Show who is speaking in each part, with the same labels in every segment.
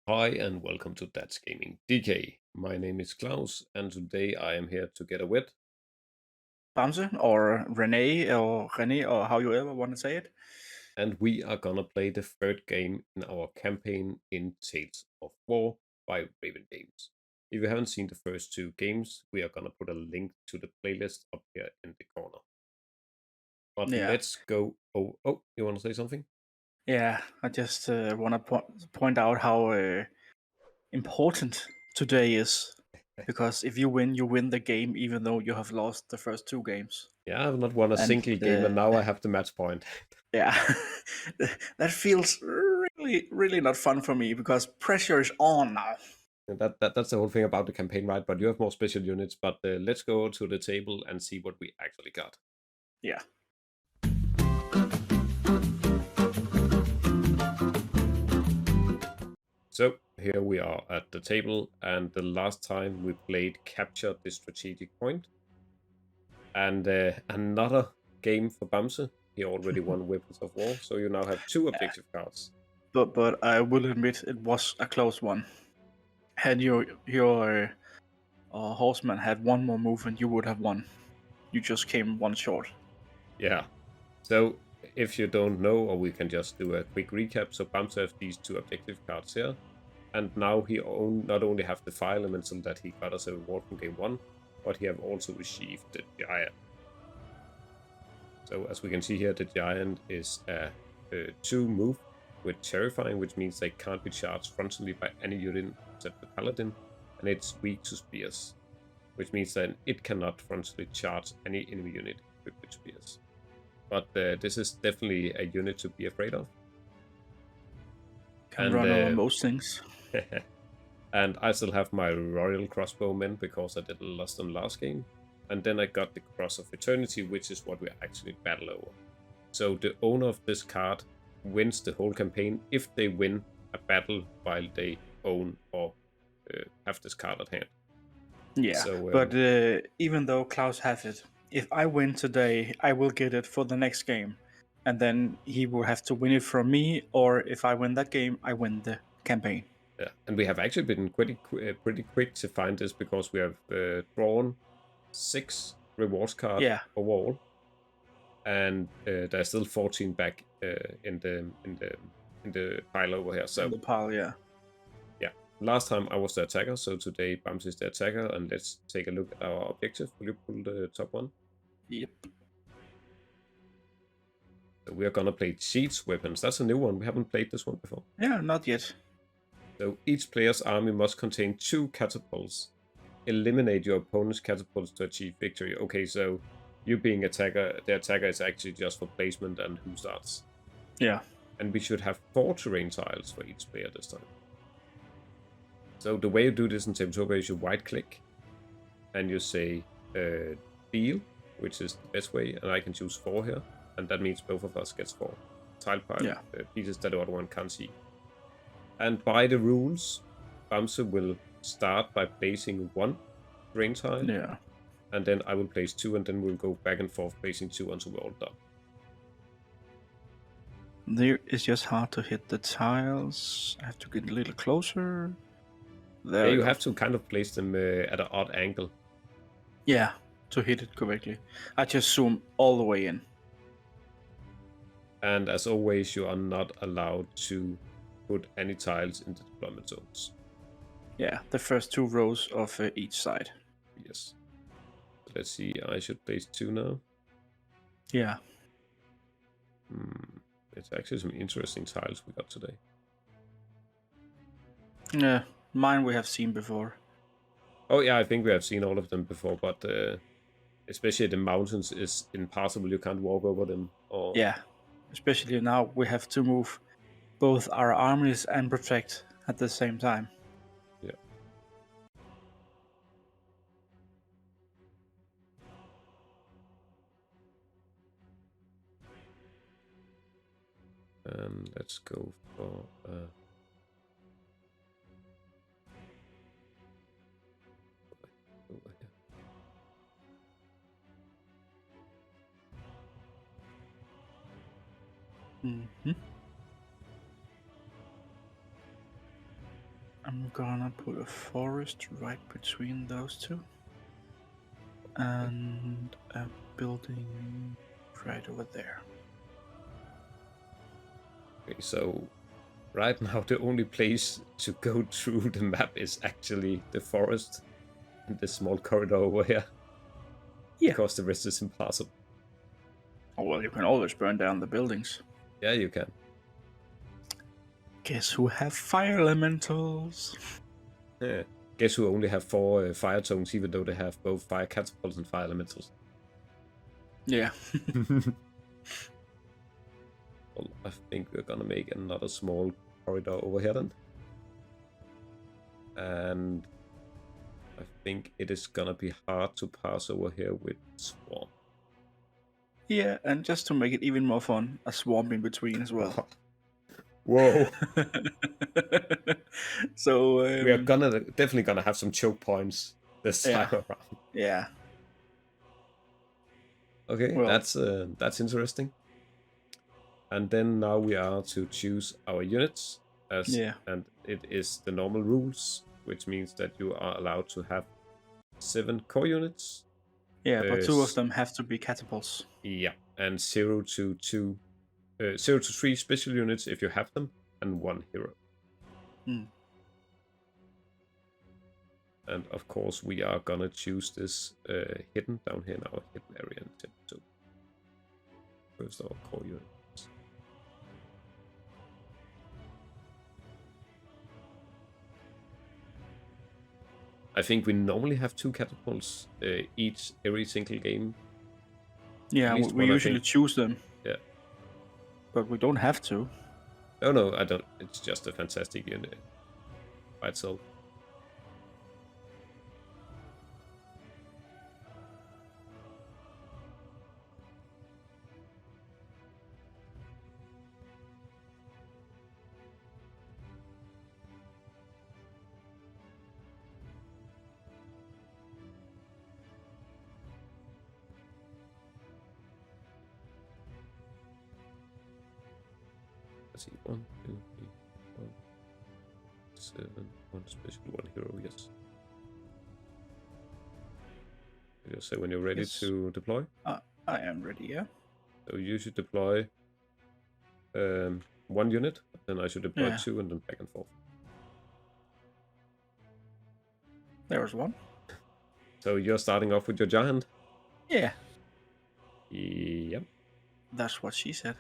Speaker 1: Hi and welcome to That's Gaming DK. My name is Klaus and today I am here together with
Speaker 2: Bamse or Renee or how you ever want to say it.
Speaker 1: and we are gonna play the third game in our campaign in Tales of War by Raven Games. If you haven't seen the first two games, we are gonna put a link to the playlist up here in the corner. But
Speaker 2: Yeah,
Speaker 1: let's go. Oh, you wanna say something?
Speaker 2: yeah. I just want to point out how important today is, because if you win the game, even though you have lost the first two games.
Speaker 1: Yeah, I've not won a
Speaker 2: And
Speaker 1: single game and now I have the match point.
Speaker 2: yeah, that feels really not fun for me because pressure is on now.
Speaker 1: And that's the whole thing about the campaign, right? But you have more special units. But let's go to the table and see what we actually got.
Speaker 2: Yeah.
Speaker 1: So here we are at the table, and the last time we played capture the strategic point, and another game for Bamse. He already won Weapons of War, so you now have two objective cards.
Speaker 2: But I will admit it was a close one. Had your horseman had one more movement, you would have won. You just came one short.
Speaker 1: Yeah. So if you don't know, or we can just do a quick recap. So Bamse has these two objective cards here, and now he not only have the fire elemental that he got as a reward from game one, but he have also received the giant. So as we can see here, the giant is a 2 move with terrifying, which means they can't be charged frontally by any unit except the paladin, and it's weak to spears, which means that it cannot frontally charge any enemy unit equipped with spears. But this is definitely a unit to be afraid of.
Speaker 2: Can
Speaker 1: And
Speaker 2: run over most things.
Speaker 1: and I still have my royal crossbowmen because I did lost them last game. And then I got the Cross of Eternity, which is what we actually battle over. So the owner of this card wins the whole campaign if they win a battle while they own or have this card at hand.
Speaker 2: Yeah,
Speaker 1: So
Speaker 2: but even though Klaus has it, if I win today, I will get it for the next game, and then he will have to win it from me. Or if I win that game, I win the campaign.
Speaker 1: yeah, and we have actually been pretty quick to find this because we have drawn 6 rewards cards
Speaker 2: Yeah,
Speaker 1: overall, and there's still 14 back in the pile over here.
Speaker 2: in
Speaker 1: So
Speaker 2: the pile. Yeah.
Speaker 1: yeah, last time I was the attacker, so today Bams is the attacker, and let's take a look at our objective. Will you pull the top one?
Speaker 2: Yep.
Speaker 1: So we are gonna play siege weapons. That's a new one. We haven't played this one before.
Speaker 2: Yeah, not yet.
Speaker 1: So each player's army must contain 2 catapults. Eliminate your opponent's catapults to achieve victory. Okay, so you being attacker, the attacker is actually just for placement and who starts.
Speaker 2: Yeah.
Speaker 1: And we should have 4 terrain tiles for each player this time. So the way you do this in Tabletop is you right click and you say deal, which is the best way, and I can choose 4 here, and that means both of us gets 4 tile pile
Speaker 2: Yeah.
Speaker 1: pieces that the other one can't see. And by the rules, Bamse will start by placing 1 terrain tile,
Speaker 2: Yeah.
Speaker 1: and then I will place 2, and then we'll go back and forth placing 2 until we're all done.
Speaker 2: There is just hard to hit the tiles. I have to get a little closer. There
Speaker 1: Yeah,
Speaker 2: we
Speaker 1: you
Speaker 2: go.
Speaker 1: have to kind of place them at an odd angle.
Speaker 2: Yeah, to hit it correctly. I just zoom all the way in.
Speaker 1: And as always, you are not allowed to put any tiles in the deployment zones.
Speaker 2: Yeah, the first 2 rows of each side.
Speaker 1: Yes. So let's see, I should place 2 now.
Speaker 2: Yeah.
Speaker 1: It's actually some interesting tiles we got today.
Speaker 2: Yeah, mine we have seen before.
Speaker 1: Oh yeah, I think we have seen all of them before, but especially the mountains is impossible. You can't walk over them. Or
Speaker 2: Yeah, especially now we have to move both our armies and protect at the same time.
Speaker 1: yeah. And let's go for over here.
Speaker 2: Hmm. I'm gonna put a forest right between those two. And a building right over there.
Speaker 1: Okay, so right now the only place to go through the map is actually the forest and the small corridor over here.
Speaker 2: Yeah.
Speaker 1: Because the rest is impassable.
Speaker 2: Oh, well, you can always burn down the buildings.
Speaker 1: Yeah, you can.
Speaker 2: Guess who have fire elementals?
Speaker 1: Yeah. Guess who only have 4 fire tones, even though they have both fire catapults and fire elementals.
Speaker 2: Yeah.
Speaker 1: Well, I think we're gonna make another small corridor over here then. And I think it is gonna be hard to pass over here with Swarm.
Speaker 2: Yeah, and just to make it even more fun, a swamp in between as well.
Speaker 1: Whoa.
Speaker 2: So
Speaker 1: We are definitely gonna have some choke points this time around.
Speaker 2: Yeah.
Speaker 1: Okay,
Speaker 2: Well,
Speaker 1: that's interesting. And then now we are to choose our units and it is the normal rules, which means that you are allowed to have 7 core units.
Speaker 2: Yeah, but 2 of them have to be catapults.
Speaker 1: Yeah, and 0 to 3 special units if you have them, and 1 hero. And of course, we are gonna choose this hidden down here in our hidden area. So first our core units. I think we normally have 2 catapults every single game.
Speaker 2: Yeah, we usually choose them.
Speaker 1: Yeah.
Speaker 2: But we don't have to.
Speaker 1: No, I don't. It's just a fantastic unit by itself. Let's see, 1, 2, 3, 4, 7, 1 special, 1 hero, yes. You say when you're ready to deploy?
Speaker 2: I am ready, yeah.
Speaker 1: So you should deploy 1 unit, then I should deploy 2 and then back and forth.
Speaker 2: There was 1.
Speaker 1: So you're starting off with your giant?
Speaker 2: Yeah.
Speaker 1: Yep.
Speaker 2: That's what she said.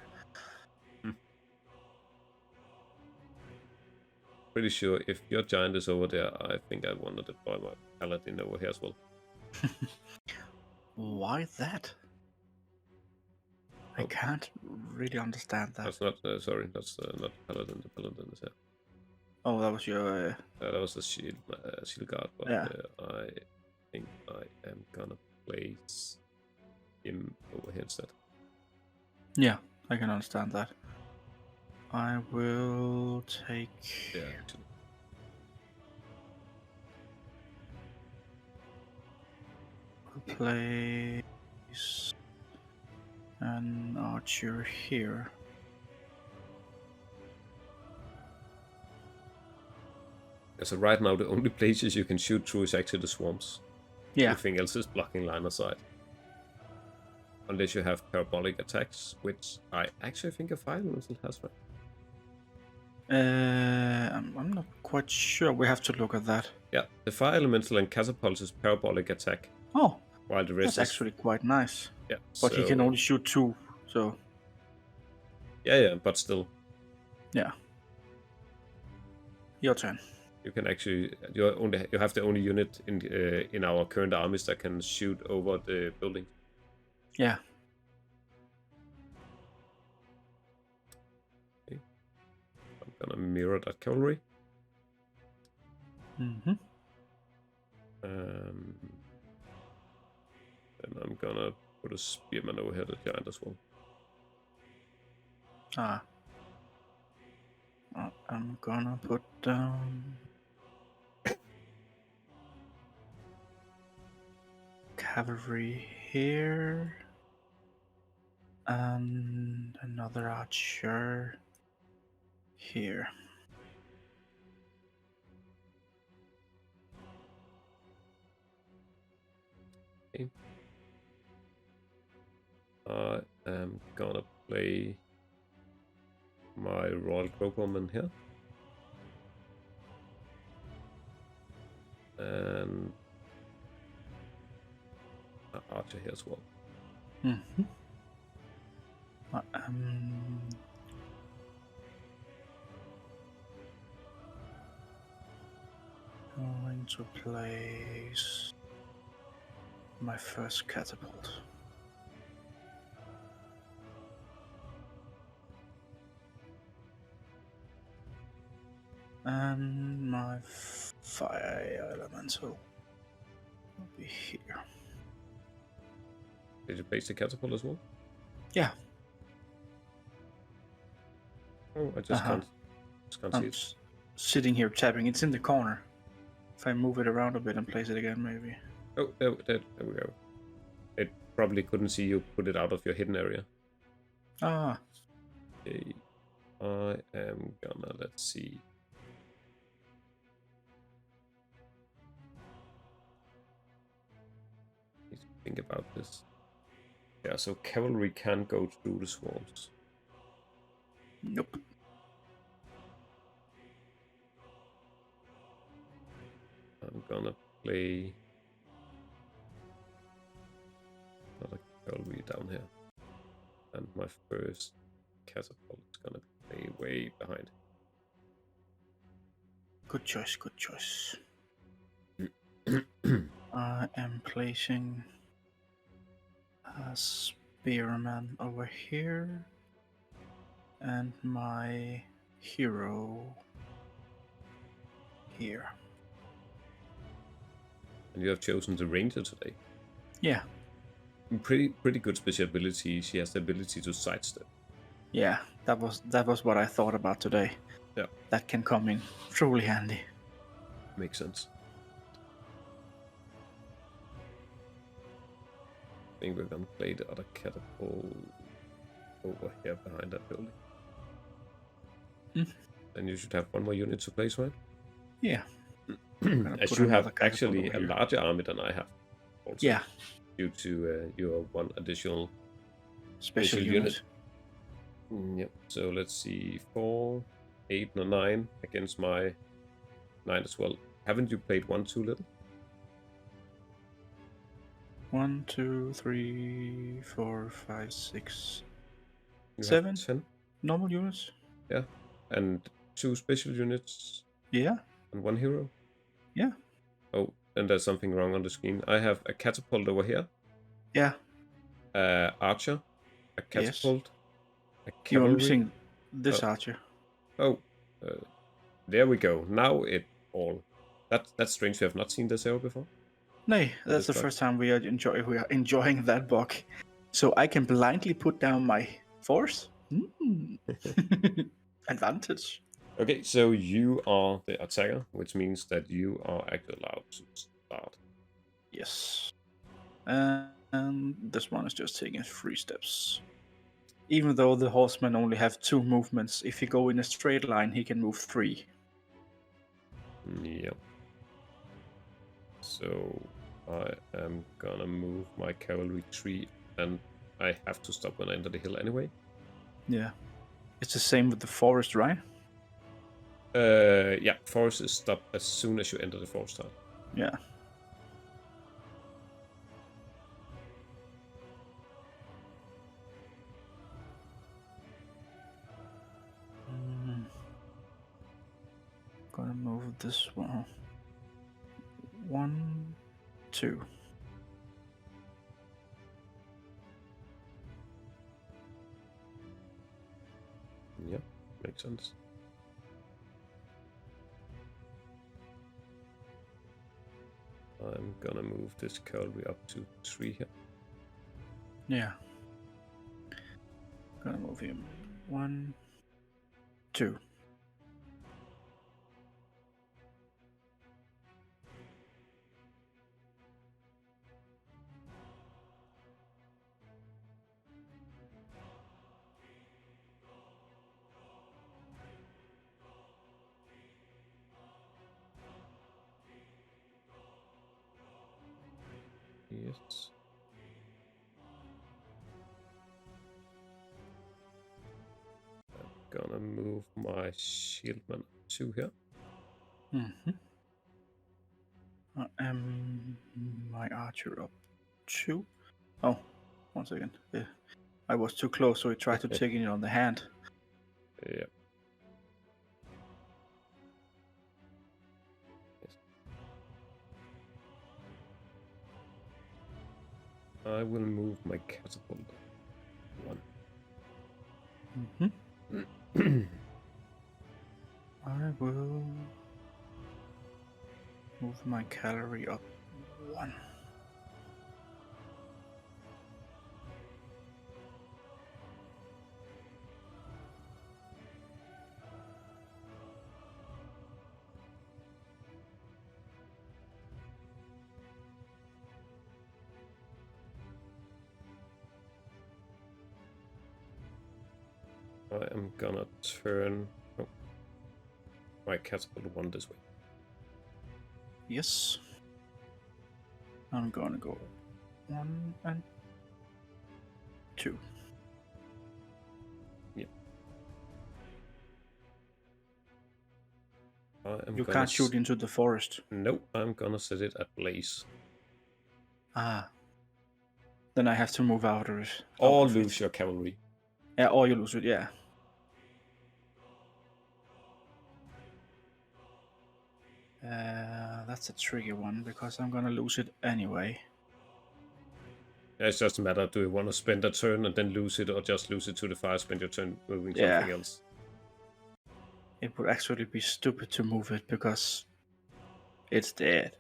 Speaker 1: Pretty sure if your giant is over there, I think I want to deploy my paladin over here as well.
Speaker 2: Why that? I can't really understand that.
Speaker 1: That's not, sorry, that's not paladin. The paladin is here.
Speaker 2: Oh, that was your...
Speaker 1: that was a shield guard, but I think I am gonna place him over here instead.
Speaker 2: Yeah, I can understand that. I will take...
Speaker 1: Yeah, actually.
Speaker 2: Place an archer here.
Speaker 1: So right now the only places you can shoot through is actually the swamps.
Speaker 2: Yeah.
Speaker 1: Everything else is blocking line of sight. Unless you have parabolic attacks, which I actually think a fire elemental has, right?
Speaker 2: I'm not quite sure. We have to look at that.
Speaker 1: Yeah, the fire elemental and catapult is parabolic attack.
Speaker 2: Oh,
Speaker 1: while the rest
Speaker 2: that's actually quite nice.
Speaker 1: Yeah,
Speaker 2: but he can only shoot 2, so...
Speaker 1: Yeah, but still.
Speaker 2: Yeah. Your turn.
Speaker 1: You can actually you have the only unit in our current armies that can shoot over the building.
Speaker 2: Yeah.
Speaker 1: Okay. I'm gonna mirror that cavalry.
Speaker 2: Mm-hmm.
Speaker 1: Then I'm gonna put a spearman over here, the giant as well.
Speaker 2: I'm gonna put down cavalry here and another archer here.
Speaker 1: Okay. I am gonna play my Royal Crowbowman here. And an archer here as well.
Speaker 2: Mm-hmm. I'm going to place my first catapult. And my fire elemental will be here.
Speaker 1: Did you place the catapult as well?
Speaker 2: Yeah.
Speaker 1: Oh, I just can't see
Speaker 2: I'm
Speaker 1: it.
Speaker 2: sitting here tapping. It's in the corner. If I move it around a bit and place it again, maybe.
Speaker 1: Oh, there we go. It probably couldn't see you put it out of your hidden area.
Speaker 2: Ah.
Speaker 1: Okay. I am gonna, let's see. Need to think about this. Yeah, so cavalry can't go through the swamps.
Speaker 2: Nope.
Speaker 1: I'm gonna play another cavalry down here. And my first catapult is gonna be way behind.
Speaker 2: Good choice, good choice. I am placing a spearman over here. And my hero here.
Speaker 1: And you have chosen the ranger today.
Speaker 2: Yeah.
Speaker 1: Pretty good special ability. She has the ability to sidestep.
Speaker 2: Yeah, that was what I thought about today.
Speaker 1: Yeah.
Speaker 2: That can come in truly handy.
Speaker 1: Makes sense. I think we're gonna play the other catapult over here behind that building. Then you should have one more unit to place, right?
Speaker 2: Yeah.
Speaker 1: As you have actually a larger army than I have. Also,
Speaker 2: yeah.
Speaker 1: Due to your one additional
Speaker 2: special unit.
Speaker 1: Yep. So let's see, 4, 8, and 9 against my 9 as well. Haven't you played 1 too little?
Speaker 2: 1, 2, 3, 4, 5, 6,
Speaker 1: You
Speaker 2: 7
Speaker 1: have 10
Speaker 2: normal units.
Speaker 1: Yeah, and 2 special units.
Speaker 2: Yeah.
Speaker 1: And 1 hero.
Speaker 2: Yeah.
Speaker 1: Oh, and there's something wrong on the screen. I have a catapult over here.
Speaker 2: Yeah.
Speaker 1: Archer, a catapult, a cavalry.
Speaker 2: You are missing this archer.
Speaker 1: Oh, there we go. Now it all. That's strange. We have not seen this arrow before.
Speaker 2: Nay, that's the first time we are enjoying that bug. So I can blindly put down my force. Advantage.
Speaker 1: Okay, so you are the attacker, which means that you are actually allowed to start.
Speaker 2: Yes. And this one is just taking 3 steps. Even though the horsemen only have 2 movements, if you go in a straight line, he can move 3.
Speaker 1: Yep. So I am gonna move my cavalry 3, and I have to stop when I enter the hill anyway.
Speaker 2: Yeah. It's the same with the forest, right?
Speaker 1: Yeah, forest is stopped as soon as you enter the forest town.
Speaker 2: Yeah. Gonna move this one. 1, 2.
Speaker 1: Yep, makes sense. I'm gonna move this cavalry up to 3 here.
Speaker 2: Yeah. Gonna move him. 1, 2.
Speaker 1: Yes. I'm gonna move my shieldman 2 here.
Speaker 2: My archer up 2. Oh, 1 second. I was too close, so he tried to take it on the hand.
Speaker 1: Yeah. Yes. I will move my catapult 1.
Speaker 2: I will move my cavalry up 1.
Speaker 1: I am gonna turn my catapult 1 this way.
Speaker 2: Yes. I'm gonna go 1 and 2.
Speaker 1: Yeah.
Speaker 2: You can't shoot into the forest.
Speaker 1: Nope, I'm gonna set it ablaze.
Speaker 2: Ah. Then I have to move out of it.
Speaker 1: Or lose your cavalry.
Speaker 2: Yeah, or you lose it, yeah. That's a tricky one, because I'm gonna lose it anyway.
Speaker 1: It's just a matter, do you want to spend a turn and then lose it, or just lose it to the fire, spend your turn moving something else?
Speaker 2: It would actually be stupid to move it, because it's dead.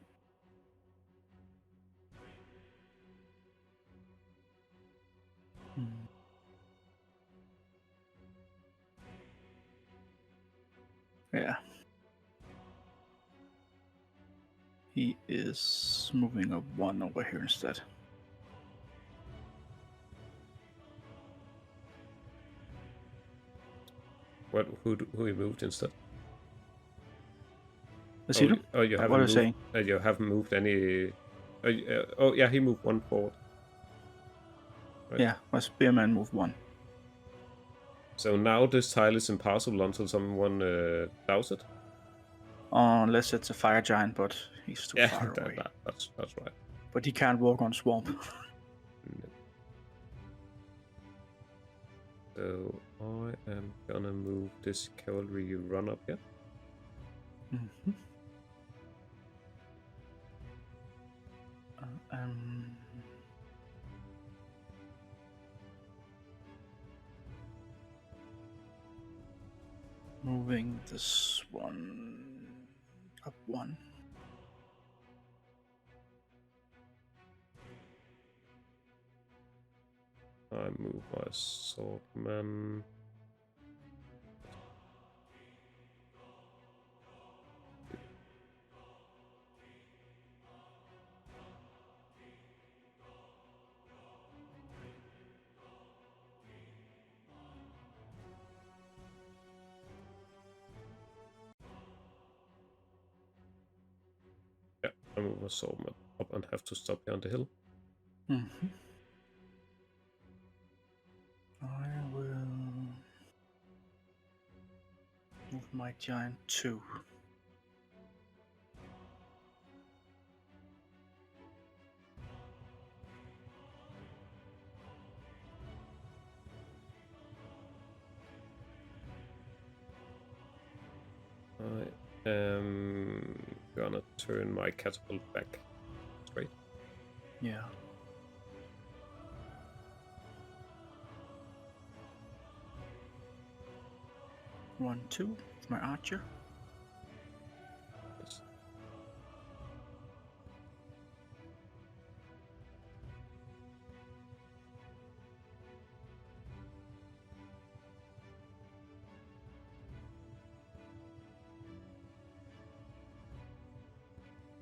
Speaker 2: Yeah. He is moving up 1 over here instead.
Speaker 1: Who he moved instead?
Speaker 2: Oh,
Speaker 1: you haven't
Speaker 2: what are you
Speaker 1: moved,
Speaker 2: saying?
Speaker 1: You haven't moved any. Oh yeah, he moved 1 forward.
Speaker 2: Right. Yeah, my spearman moved 1.
Speaker 1: So now this tile is impassable until someone dows it?
Speaker 2: Unless it's a fire giant, but he's too far away.
Speaker 1: That's right.
Speaker 2: But he can't walk on swamp.
Speaker 1: No. So I am gonna move this cavalry run up here.
Speaker 2: Moving this one up 1.
Speaker 1: I move my swordman. Yeah, I move my swordman up and have to stop here on the hill.
Speaker 2: I will move my giant 2.
Speaker 1: I am gonna turn my catapult back straight.
Speaker 2: Yeah. One, 2 with my archer.
Speaker 1: Yes.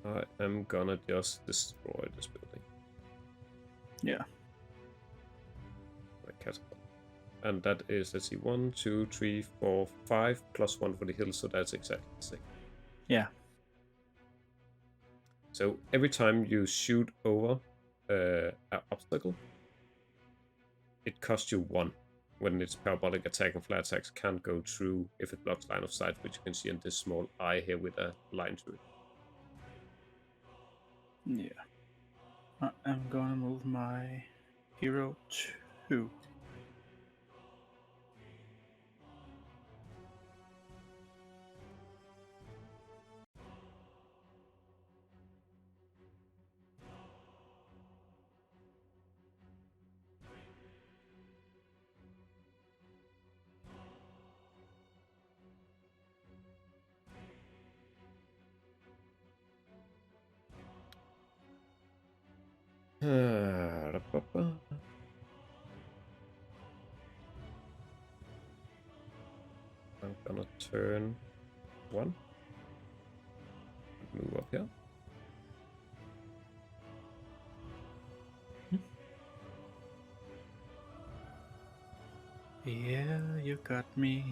Speaker 1: I am gonna just destroy this building.
Speaker 2: Yeah.
Speaker 1: My catapult. And that is, let's see, 1, 2, 3, 4, 5, plus 1 for the hill, so that's exactly 6.
Speaker 2: Yeah.
Speaker 1: So every time you shoot over an obstacle, it costs you 1. When it's parabolic attack and flat attacks can't go through if it blocks line of sight, which you can see in this small eye here with a line through it.
Speaker 2: Yeah. I'm gonna move my hero 2.
Speaker 1: I'm gonna turn 1. Move up here.
Speaker 2: Yeah, you got me.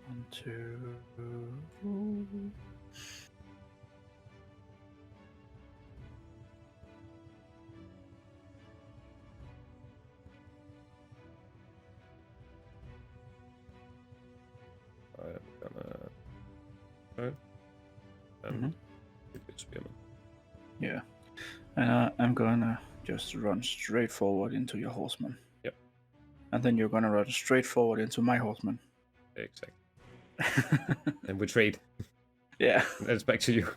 Speaker 2: One, 2.
Speaker 1: I'm gonna turn and hit with spearman.
Speaker 2: Yeah. And I'm gonna just run straight forward into your horseman.
Speaker 1: Yep.
Speaker 2: And then you're gonna run straight forward into my horseman.
Speaker 1: Exactly. And we trade.
Speaker 2: Yeah.
Speaker 1: That's back to you.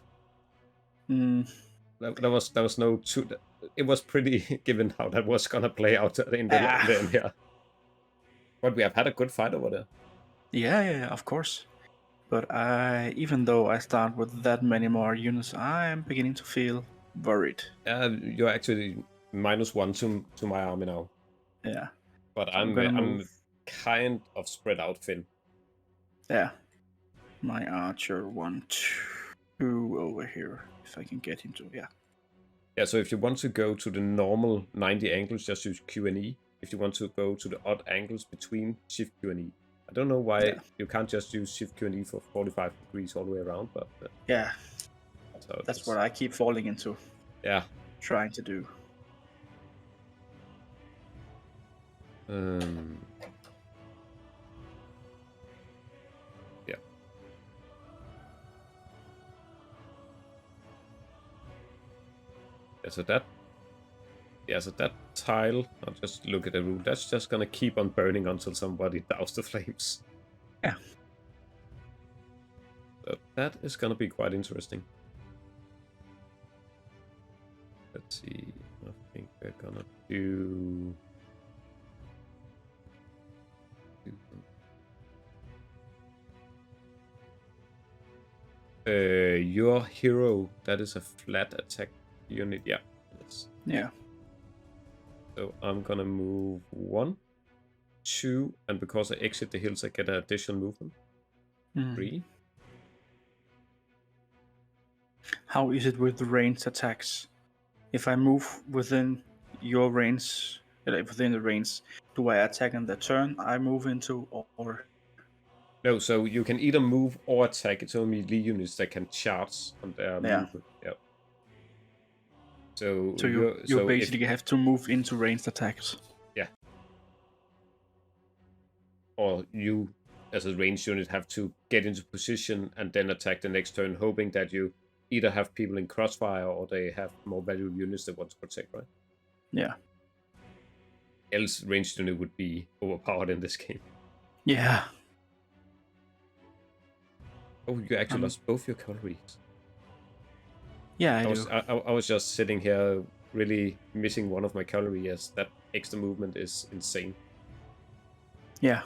Speaker 2: Mm.
Speaker 1: There was no two. It was pretty given how that was gonna play out in the end here. But we have had a good fight over there.
Speaker 2: Yeah, of course. But even though I start with that many more units, I am beginning to feel worried.
Speaker 1: You're actually -1 to my army now.
Speaker 2: Yeah.
Speaker 1: But
Speaker 2: So
Speaker 1: I'm kind of spread out thin.
Speaker 2: Yeah. My archer 1, 2 over here. If I can get into
Speaker 1: Yeah, so if you want to go to the normal 90 angles, just use Q and E. If you want to go to the odd angles between Shift Q and E. I don't know why you can't just use Shift Q and E for 45 degrees all the way around, but
Speaker 2: yeah. That's what I keep falling into.
Speaker 1: Yeah.
Speaker 2: Trying to do.
Speaker 1: Yeah. So that tile, I'll just look at the rule, that's just gonna keep on burning until somebody douse the flames.
Speaker 2: Yeah.
Speaker 1: So that is gonna be quite interesting. Let's see, I think we're gonna do... Your hero, that is a flat attack unit, yeah.
Speaker 2: Yeah.
Speaker 1: So I'm gonna move 1, 2, and because I exit the hills, I get an additional movement. 3.
Speaker 2: How is it with the ranged attacks? If I move within your range, within the range, do I attack in the turn I move into, or?
Speaker 1: No, so you can either move or attack. It's only melee units that can charge on their movement. Yeah. So
Speaker 2: you basically have to move into ranged attacks.
Speaker 1: Yeah. Or you, as a ranged unit, have to get into position and then attack the next turn, hoping that you either have people in crossfire or they have more valuable units they want to protect, right?
Speaker 2: Yeah.
Speaker 1: Else, ranged unit would be overpowered in this game.
Speaker 2: Yeah.
Speaker 1: Oh, you actually lost both your cavalries.
Speaker 2: Yeah,
Speaker 1: I was just sitting here really missing one of my cavalry, as that extra movement is insane.
Speaker 2: Yeah.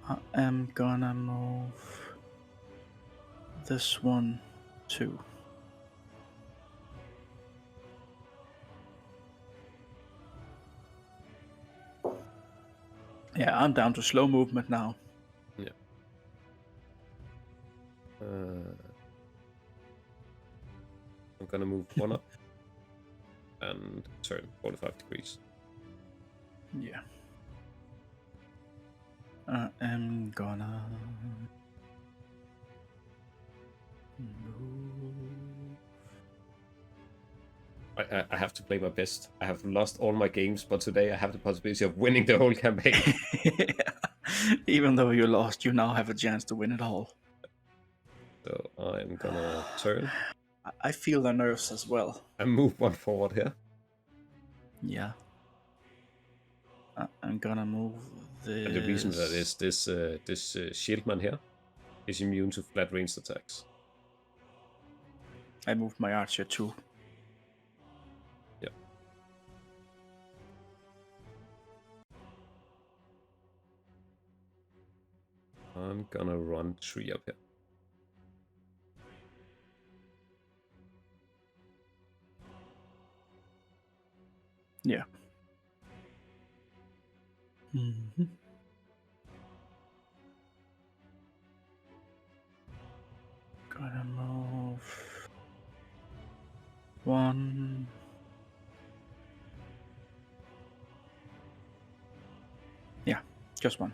Speaker 2: I am gonna move this one too. Yeah, I'm down to slow movement now.
Speaker 1: Yeah. I'm gonna move 1 up and turn 45 degrees.
Speaker 2: Yeah. I am gonna move.
Speaker 1: I have to play my best. I have lost all my games, but today I have the possibility of winning the whole campaign.
Speaker 2: Even though you lost, you now have a chance to win it all.
Speaker 1: So I'm gonna turn
Speaker 2: I feel the nerves as well.
Speaker 1: and move one forward here.
Speaker 2: Yeah. I'm gonna move this.
Speaker 1: And the reason for that is this shieldman here is immune to flat ranged attacks.
Speaker 2: I moved my archer too.
Speaker 1: Yeah. I'm gonna run 3 up here.
Speaker 2: Yeah. Mm-hmm. Gonna move 1. Yeah, just 1.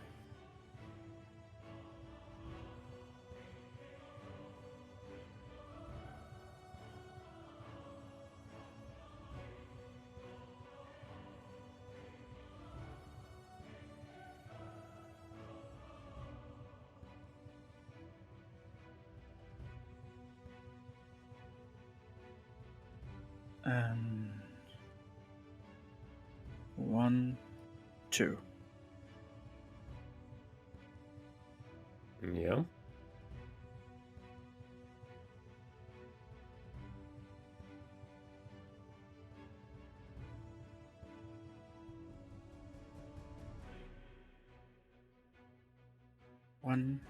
Speaker 2: And 1, 2.
Speaker 1: Yeah.
Speaker 2: One.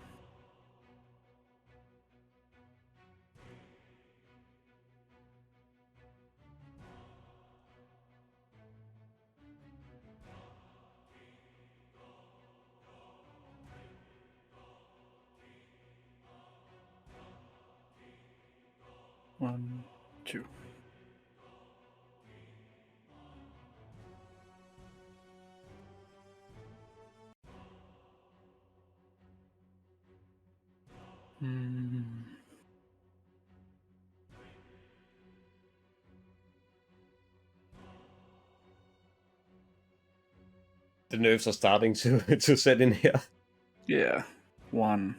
Speaker 2: One, 2. Hmm.
Speaker 1: The nerves are starting to to set in here.
Speaker 2: Yeah. 1.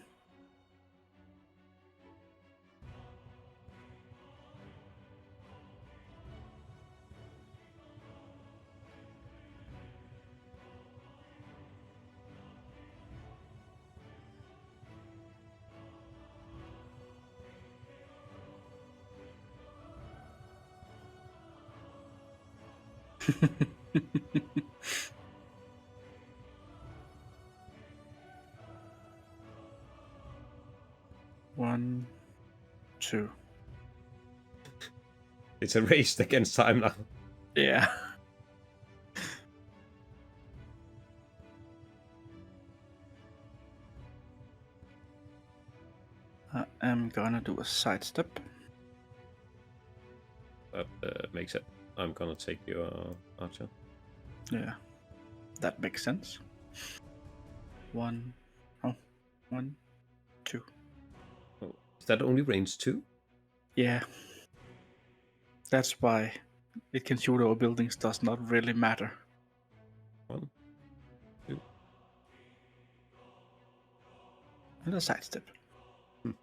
Speaker 2: One, 2.
Speaker 1: It's a race against time now.
Speaker 2: Yeah. I am gonna do a sidestep.
Speaker 1: That makes it. I'm gonna take your archer.
Speaker 2: Yeah. That makes sense. 1. Oh, 1, 2.
Speaker 1: Oh, is that only range 2?
Speaker 2: Yeah. That's why it can shoot over buildings does not really matter.
Speaker 1: 1, 2.
Speaker 2: And a sidestep.
Speaker 1: Let's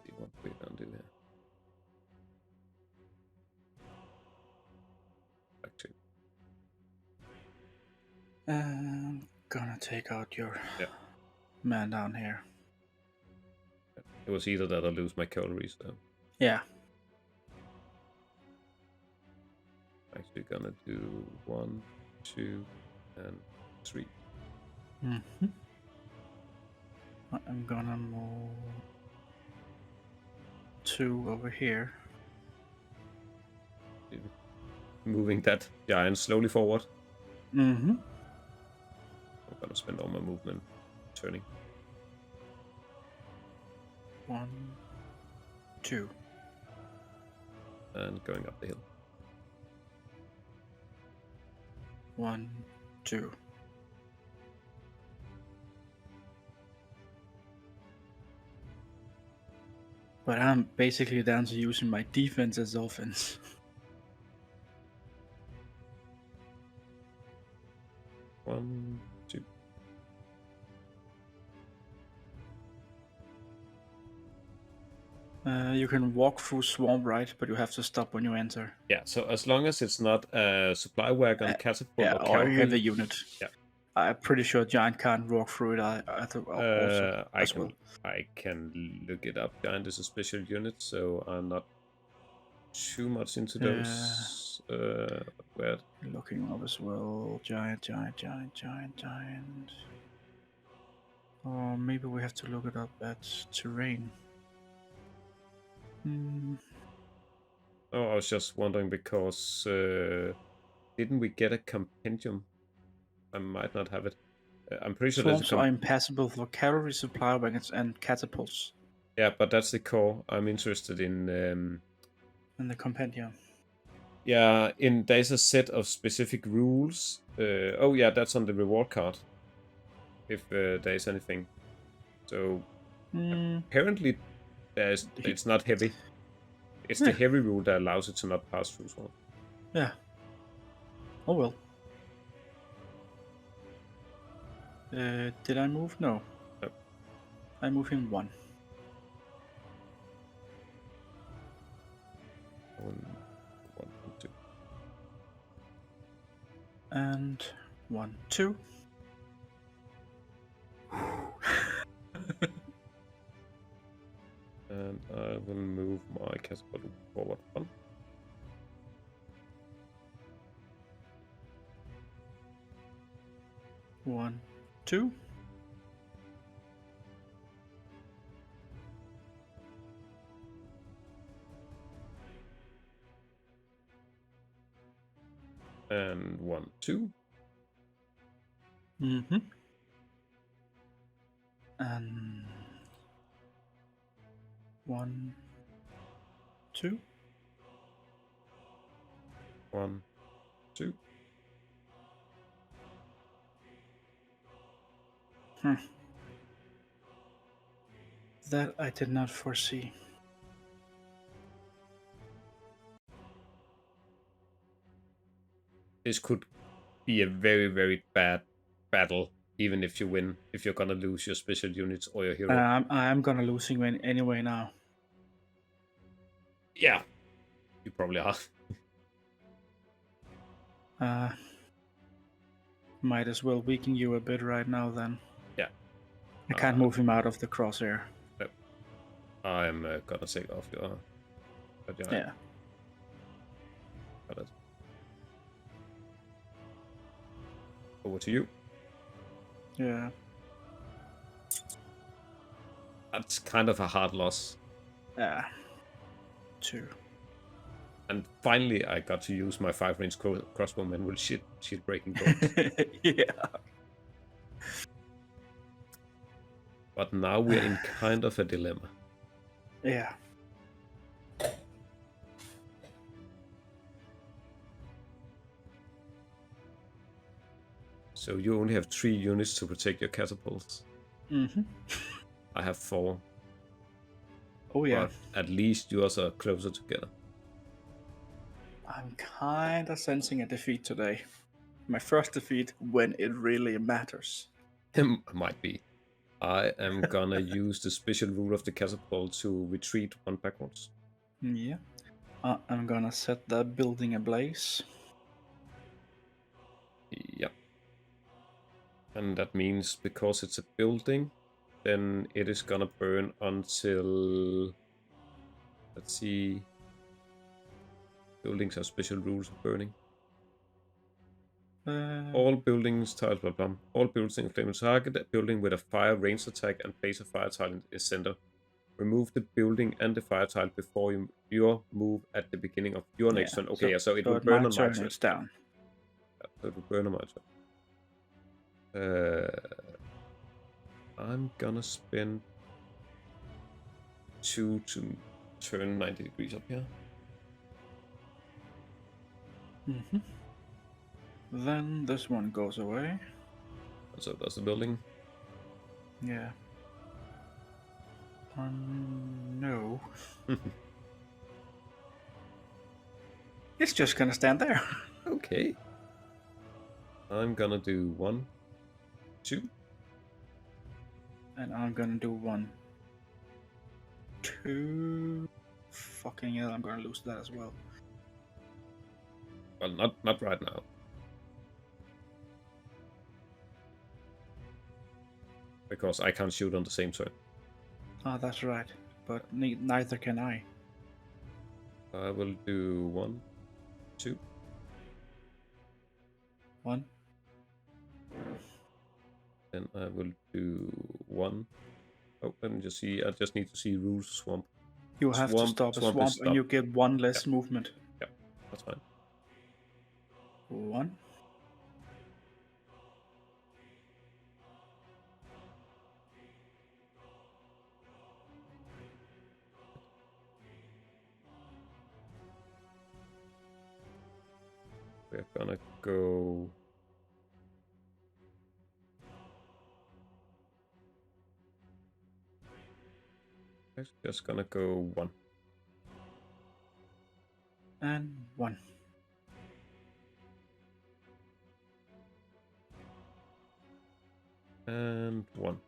Speaker 1: see what we're gonna do here. Back 2.
Speaker 2: I'm gonna take out your man down here.
Speaker 1: It was either that or lose my cavalry, so
Speaker 2: Yeah.
Speaker 1: actually gonna do 1, 2, and 3.
Speaker 2: Mm-hmm. I'm gonna move 2 over here.
Speaker 1: Moving that giant slowly forward.
Speaker 2: Mm-hmm.
Speaker 1: I'm gonna spend all my movement turning.
Speaker 2: 1, 2.
Speaker 1: And going up the hill.
Speaker 2: 1, 2. But I'm basically down to using my defense as offense.
Speaker 1: 1, 2.
Speaker 2: You can walk through swamp, right? But you have to stop when you enter.
Speaker 1: Yeah, so as long as it's not a supply wagon, catapult, or
Speaker 2: Or a
Speaker 1: cavalry,
Speaker 2: heavy unit.
Speaker 1: Yeah.
Speaker 2: I'm pretty sure Giant can't walk through it also as well.
Speaker 1: I can look it up. Giant is a special unit, so I'm not too much into those. Where?
Speaker 2: Looking up as well. Giant. Or maybe we have to look it up at terrain.
Speaker 1: Oh, I was just wondering because didn't we get a compendium? I might not have it. I'm pretty sure
Speaker 2: Swamps are impassable for cavalry, supply wagons, and catapults.
Speaker 1: Yeah, but that's the core. I'm interested in.
Speaker 2: In the compendium.
Speaker 1: Yeah, there's a set of specific rules. Oh yeah, that's on the reward card. If there's anything. So apparently it's not heavy. It's the heavy rule that allows it to not pass through swamp.
Speaker 2: Yeah. Oh well. Did I move? No.
Speaker 1: No.
Speaker 2: I move in 1.
Speaker 1: 1, 2.
Speaker 2: And 1, 2.
Speaker 1: And I will move my catapult forward 1.
Speaker 2: One, 2.
Speaker 1: And 1, 2.
Speaker 2: And 1, 2.
Speaker 1: 1, 2.
Speaker 2: That I did not foresee.
Speaker 1: This could be a very, very bad battle, even if you win. If you're gonna lose your special units or your hero.
Speaker 2: I'm gonna losing anyway now.
Speaker 1: Yeah, you probably are.
Speaker 2: Might as well weaken you a bit right now then.
Speaker 1: Yeah.
Speaker 2: I can't move him out of the crosshair.
Speaker 1: No. I'm gonna take off your.
Speaker 2: Yeah.
Speaker 1: Got it. Over to you.
Speaker 2: Yeah.
Speaker 1: That's kind of a hard loss.
Speaker 2: Yeah. 2.
Speaker 1: And finally, I got to use my 5-range crossbowman with shield breaking bolts.
Speaker 2: Yeah.
Speaker 1: But now we're in kind of a dilemma.
Speaker 2: Yeah.
Speaker 1: So you only have 3 units to protect your catapults. I have 4.
Speaker 2: Oh yeah.
Speaker 1: But at least yours are closer together.
Speaker 2: I'm kinda sensing a defeat today. My first defeat when it really matters.
Speaker 1: Might be. I am gonna use the special rule of the catapult to retreat 1 backwards.
Speaker 2: Yeah. I'm gonna set that building ablaze.
Speaker 1: Yeah. And that means because it's a building, then it is gonna burn until... Let's see... Buildings have special rules of burning. All buildings, tiles, blah blah. All buildings inflame target. A building with a fire ranged attack and place a fire tile in its center. Remove the building and the fire tile before your move at the beginning of your next turn. Okay, so it will burn on my turn.
Speaker 2: It's down.
Speaker 1: Yeah, so it will burn on my turn. I'm gonna spend 2 to turn 90 degrees up here.
Speaker 2: Mm-hmm. Then this one goes away.
Speaker 1: So does the building.
Speaker 2: Yeah. No. It's just gonna stand there.
Speaker 1: Okay. I'm gonna do 1, 2.
Speaker 2: And I'm gonna do 1, 2. Fucking hell, I'm gonna lose that as well.
Speaker 1: Well, not right now. Because I can't shoot on the same turn.
Speaker 2: Ah, that's right. But neither can I.
Speaker 1: I will do 1, 2.
Speaker 2: 1.
Speaker 1: Then I will do 1. Oh, let me just see. I just need to see rules swamp.
Speaker 2: You have to stop a swamp and you get 1 less movement.
Speaker 1: Yep, that's fine.
Speaker 2: 1.
Speaker 1: We're gonna go. We're just gonna go 1.
Speaker 2: And 1.
Speaker 1: And 1.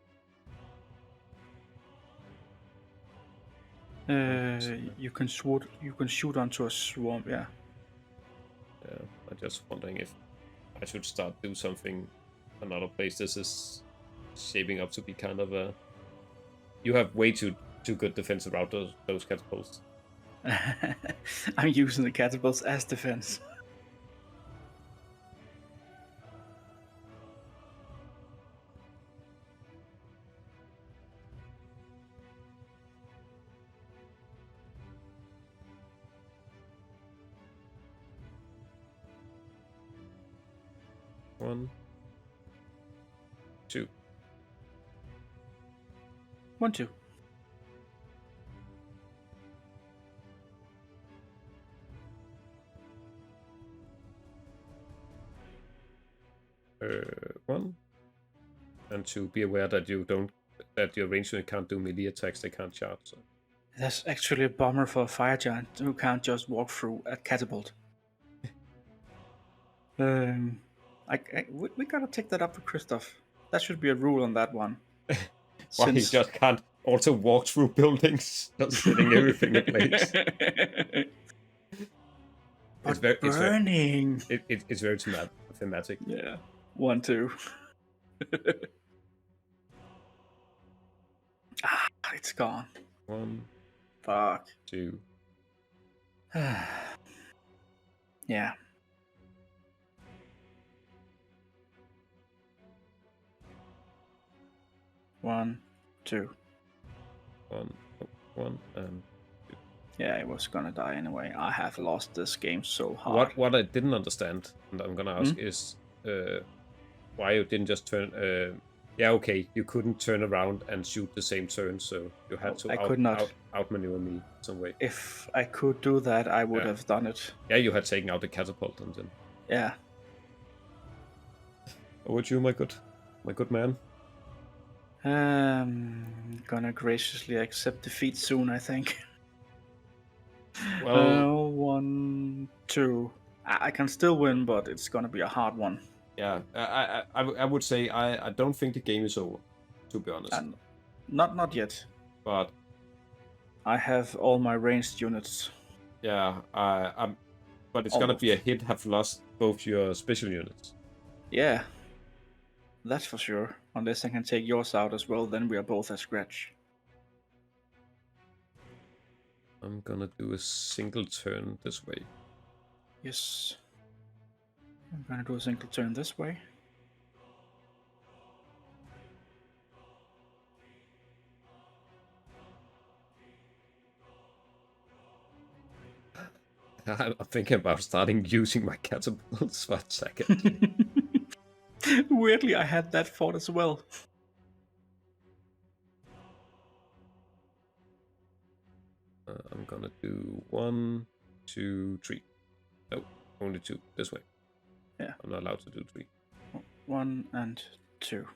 Speaker 2: You can shoot onto a swamp, yeah.
Speaker 1: Yeah, I'm just wondering if I should start do something another place. This is shaping up to be kind of a. You have way too good defense around those catapults.
Speaker 2: I'm using the catapults as defense.
Speaker 1: One, 2.
Speaker 2: 1, 2.
Speaker 1: One and 2. Be aware that your range unit can't do melee attacks. They can't charge. So.
Speaker 2: That's actually a bummer for a fire giant who can't just walk through a catapult. We gotta take that up with Christoph. That should be a rule on that one.
Speaker 1: Why he just can't also walk through buildings, just setting everything in place.
Speaker 2: But burning.
Speaker 1: It's very thematic.
Speaker 2: Yeah. 1, 2. It's gone.
Speaker 1: 1.
Speaker 2: Fuck.
Speaker 1: 2.
Speaker 2: Yeah. One, 2.
Speaker 1: 1, 1, and 2.
Speaker 2: Yeah, it was gonna die anyway. I have lost this game so hard.
Speaker 1: What I didn't understand, and I'm gonna ask, is why you didn't just turn. Yeah, okay, you couldn't turn around and shoot the same turn, so you had to outmaneuver me some way.
Speaker 2: If I could do that, I would have done it.
Speaker 1: Yeah, you had taken out the catapult and then.
Speaker 2: Yeah.
Speaker 1: Over to you, my good man.
Speaker 2: Gonna graciously accept defeat soon, I think.
Speaker 1: Well,
Speaker 2: 1, 2. I can still win, but it's gonna be a hard one.
Speaker 1: Yeah, I would say I don't think the game is over, to be honest.
Speaker 2: Not yet.
Speaker 1: But
Speaker 2: I have all my ranged units.
Speaker 1: Yeah, but it's gonna be a hit. Have lost both your special units.
Speaker 2: Yeah, that's for sure. Unless I can take yours out as well, then we are both at scratch.
Speaker 1: I'm gonna do a single turn this way.
Speaker 2: Yes. I'm gonna do a single turn this way.
Speaker 1: I'm thinking about starting using my catapults for a second.
Speaker 2: Weirdly, I had that thought as well.
Speaker 1: I'm gonna do 1, 2, 3. No, only 2. This way.
Speaker 2: Yeah.
Speaker 1: I'm not allowed to do 3.
Speaker 2: 1 and 2.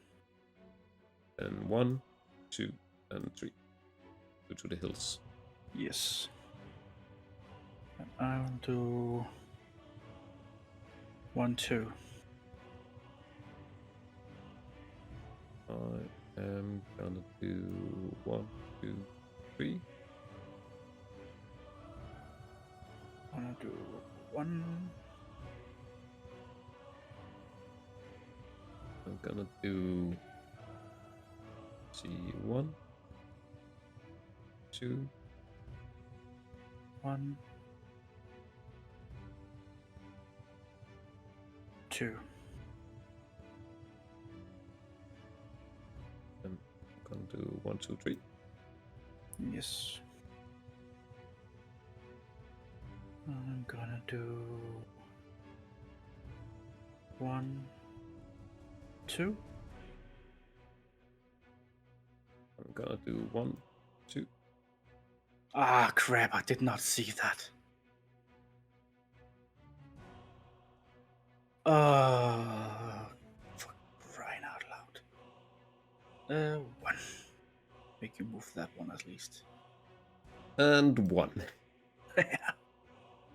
Speaker 1: And 1, 2, and 3. Go to the hills.
Speaker 2: Yes. And I'll do 1, 2.
Speaker 1: I am gonna do 1, 2, 3.
Speaker 2: I'm gonna do 1.
Speaker 1: I'm gonna do 1, 2,
Speaker 2: 1, 2.
Speaker 1: and I'm gonna do 1, 2, 3.
Speaker 2: Yes. I'm gonna do 1, 2.
Speaker 1: I'm gonna do 1, 2.
Speaker 2: Ah, crap! I did not see that. For crying out loud. 1. Make you move that one at least.
Speaker 1: And 1.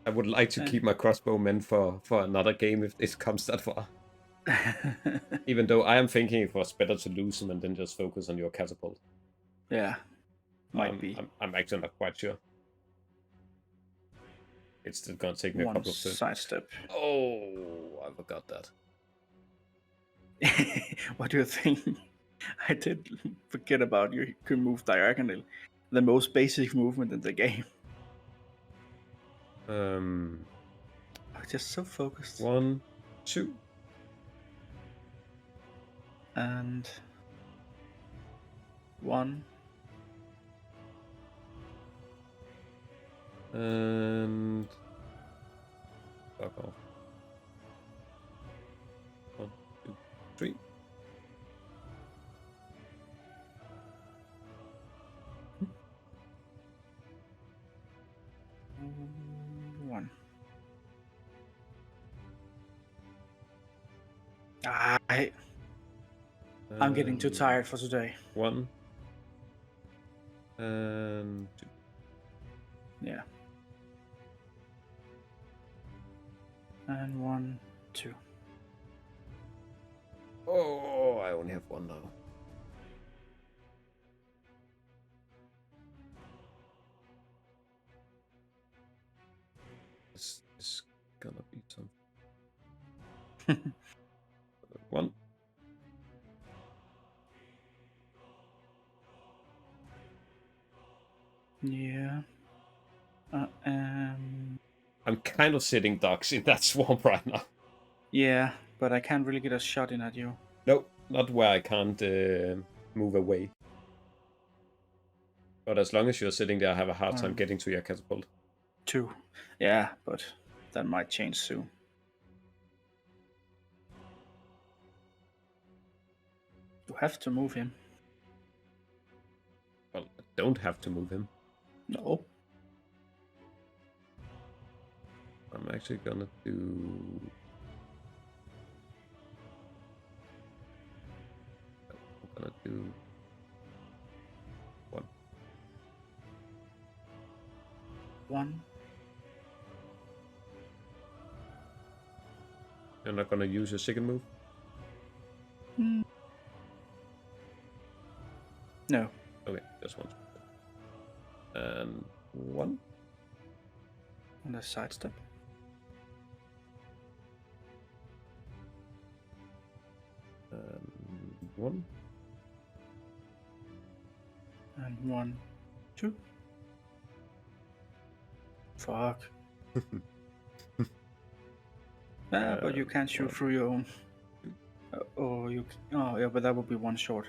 Speaker 1: I would like to keep my crossbowmen for another game if this comes that far. Even though I am thinking it was better to lose them and then just focus on your catapult.
Speaker 2: Yeah, might be.
Speaker 1: I'm actually not quite sure. It's still gonna take me a
Speaker 2: One
Speaker 1: couple of turns.
Speaker 2: sidestep.
Speaker 1: Oh, I forgot that.
Speaker 2: What do you think? I did forget about you can move diagonal. The most basic movement in the game. I'm just so focused.
Speaker 1: 1, 2.
Speaker 2: And 1.
Speaker 1: And fuck off. 1, 2, 3.
Speaker 2: One. I'm getting too tired for today.
Speaker 1: 1 and 2.
Speaker 2: Yeah. And 1, 2.
Speaker 1: Oh, I only have 1 now. This is gonna be something. 1.
Speaker 2: Yeah.
Speaker 1: I'm kind of sitting ducks in that swamp right now.
Speaker 2: Yeah, but I can't really get a shot in at you.
Speaker 1: No, not where I can't move away. But as long as you're sitting there, I have a hard time getting to your catapult.
Speaker 2: 2. Yeah, but that might change soon. You have to move him.
Speaker 1: Well, I don't have to move him.
Speaker 2: No.
Speaker 1: I'm actually gonna do... I'm gonna do... 1.
Speaker 2: 1.
Speaker 1: You're not gonna use your second move?
Speaker 2: No.
Speaker 1: Okay, just 1. And 1.
Speaker 2: And a sidestep.
Speaker 1: And 1.
Speaker 2: And 1, 2. Fuck. But you can't shoot
Speaker 1: 1.
Speaker 2: through your own. Oh, yeah, but that would be 1 short.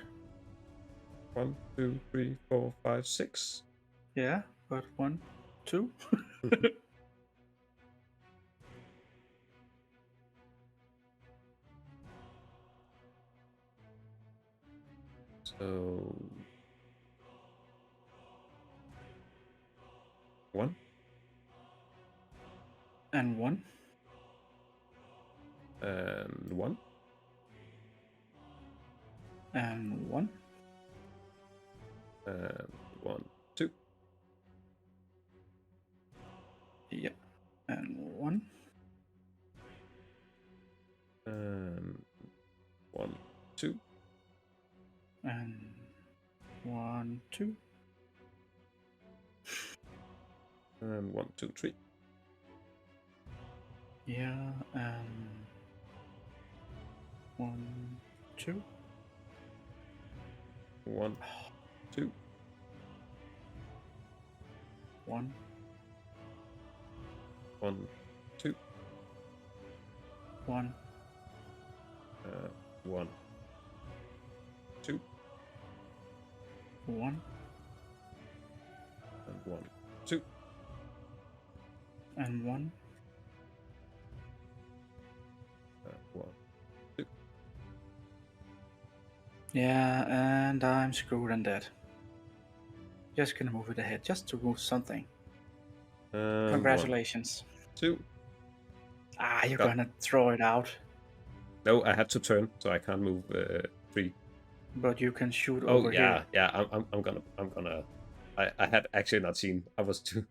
Speaker 1: 1, 2, 3, 4, 5, 6.
Speaker 2: Yeah, but 1, 2.
Speaker 1: So... 1,
Speaker 2: And 1.
Speaker 1: and 1,
Speaker 2: And 1.
Speaker 1: and 1, 2,
Speaker 2: Yeah. And 1.
Speaker 1: and 1, 2,
Speaker 2: And 1, 2.
Speaker 1: and 1, 2, 3,
Speaker 2: Yeah. And 1, 2.
Speaker 1: 1, 2,
Speaker 2: 1.
Speaker 1: 1, 2,
Speaker 2: 1.
Speaker 1: 1, 2,
Speaker 2: 1.
Speaker 1: and 1, 2,
Speaker 2: And 1.
Speaker 1: 1, 2.
Speaker 2: Yeah, and I'm screwed and dead. Just gonna move it ahead, just to move something.
Speaker 1: And 1,
Speaker 2: Congratulations.
Speaker 1: 2.
Speaker 2: You're
Speaker 1: Got-
Speaker 2: gonna throw it out,
Speaker 1: No, I had to turn, so I can't move 3.
Speaker 2: but you can shoot
Speaker 1: Oh
Speaker 2: over
Speaker 1: yeah,
Speaker 2: here.
Speaker 1: yeah. I'm gonna. I had actually not seen. I was too.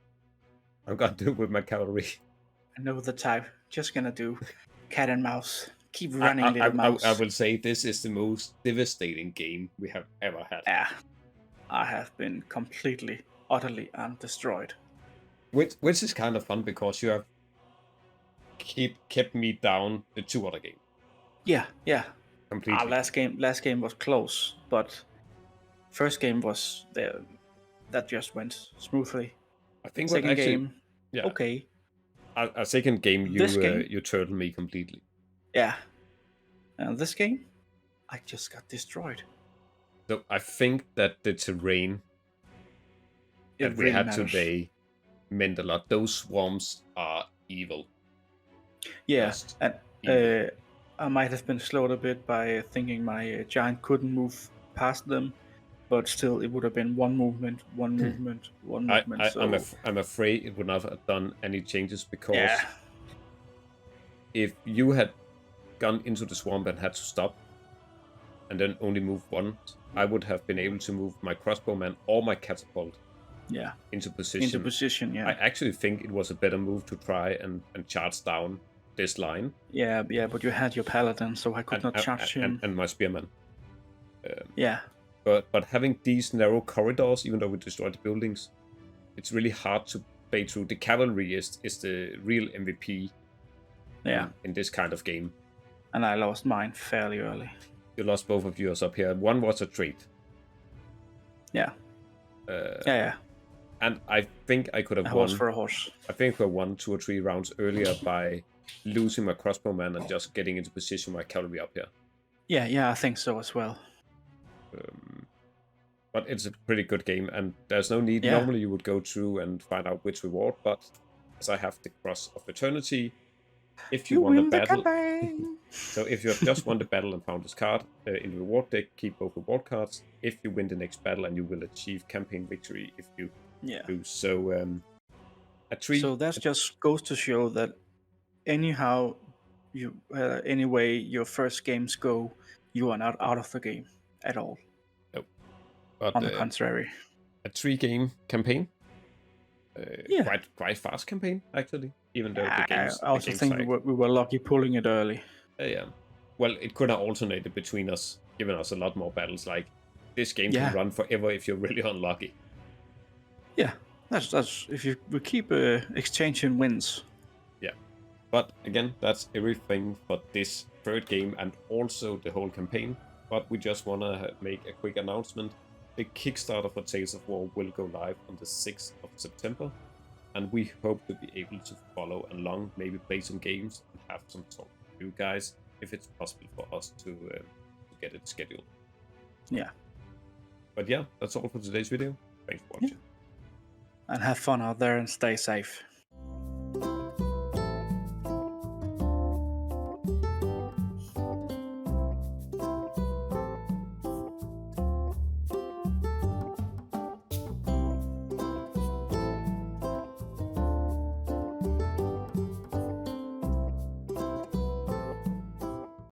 Speaker 1: I'm gonna do it with my cavalry.
Speaker 2: I know the type. Just gonna do cat and mouse. Keep
Speaker 1: I,
Speaker 2: running,
Speaker 1: I,
Speaker 2: little mouse.
Speaker 1: I will say this is the most devastating game we have ever had.
Speaker 2: Yeah, I have been completely, utterly destroyed.
Speaker 1: Which is kind of fun because you have kept me down the 2 other games
Speaker 2: Yeah.
Speaker 1: completely.
Speaker 2: Last game was close, but first game was there. That just went smoothly.
Speaker 1: I think what
Speaker 2: Second
Speaker 1: actually,
Speaker 2: game,
Speaker 1: yeah,
Speaker 2: okay.
Speaker 1: a second game
Speaker 2: This game?
Speaker 1: you turtled me completely.
Speaker 2: Yeah. And this game, I just got destroyed.
Speaker 1: So I think that the terrain
Speaker 2: It
Speaker 1: that we
Speaker 2: really
Speaker 1: had
Speaker 2: matters.
Speaker 1: today meant a lot. Those swarms are evil.
Speaker 2: Yeah,
Speaker 1: Just
Speaker 2: and
Speaker 1: evil.
Speaker 2: I might have been slowed a bit by thinking my giant couldn't move past them, but still, it would have been one movement, one movement, one movement.
Speaker 1: I'm afraid it would not have done any changes because
Speaker 2: yeah,
Speaker 1: if you had gone into the swamp and had to stop and then only move once, I would have been able to move my crossbowman or my catapult
Speaker 2: yeah,
Speaker 1: into position.
Speaker 2: into position. Yeah,
Speaker 1: I actually think it was a better move to try and charge down this line.
Speaker 2: yeah, but you had your paladin, so I could not charge him.
Speaker 1: And my spearman.
Speaker 2: Yeah,
Speaker 1: But having these narrow corridors, even though we destroyed the buildings, it's really hard to play through. The cavalry is the real MVP
Speaker 2: yeah,
Speaker 1: in this kind of game.
Speaker 2: and I lost mine fairly early.
Speaker 1: You lost both of yours up here. One was a trait.
Speaker 2: Yeah, yeah.
Speaker 1: And I think I could have
Speaker 2: A
Speaker 1: won.
Speaker 2: horse for a horse.
Speaker 1: I think I won 2 or 3 rounds earlier by losing my crossbowman and just getting into position with my cavalry up here.
Speaker 2: Yeah, I think so as well.
Speaker 1: But it's a pretty good game, and there's no need.
Speaker 2: Yeah.
Speaker 1: Normally, you would go through and find out which reward, but as I have the Cross of Eternity, if you won the battle, so if you have just won the battle and found this card in the reward deck, keep both reward cards. If you win the next battle, and you will achieve campaign victory if you lose. So a 3.
Speaker 2: So that just goes to show that anyhow, you any way your first games go, you are not out of the game at all.
Speaker 1: No. But
Speaker 2: On the contrary,
Speaker 1: a 3-game campaign.
Speaker 2: Yeah.
Speaker 1: Quite fast campaign actually. Even though the
Speaker 2: I
Speaker 1: games.
Speaker 2: also think we were lucky pulling it early.
Speaker 1: Yeah. Well, it could have alternated between us, giving us a lot more battles. Like this game can run forever if you're really unlucky.
Speaker 2: Yeah, that's if we keep exchanging wins.
Speaker 1: Yeah. But again, that's everything for this third game and also the whole campaign. But we just want to make a quick announcement. The Kickstarter for Tales of War will go live on the 6th of September. And we hope to be able to follow along, maybe play some games and have some talk with you guys if it's possible for us to get it scheduled.
Speaker 2: Yeah.
Speaker 1: But yeah, that's all for today's video. Thanks for watching.
Speaker 2: And have fun out there and stay safe.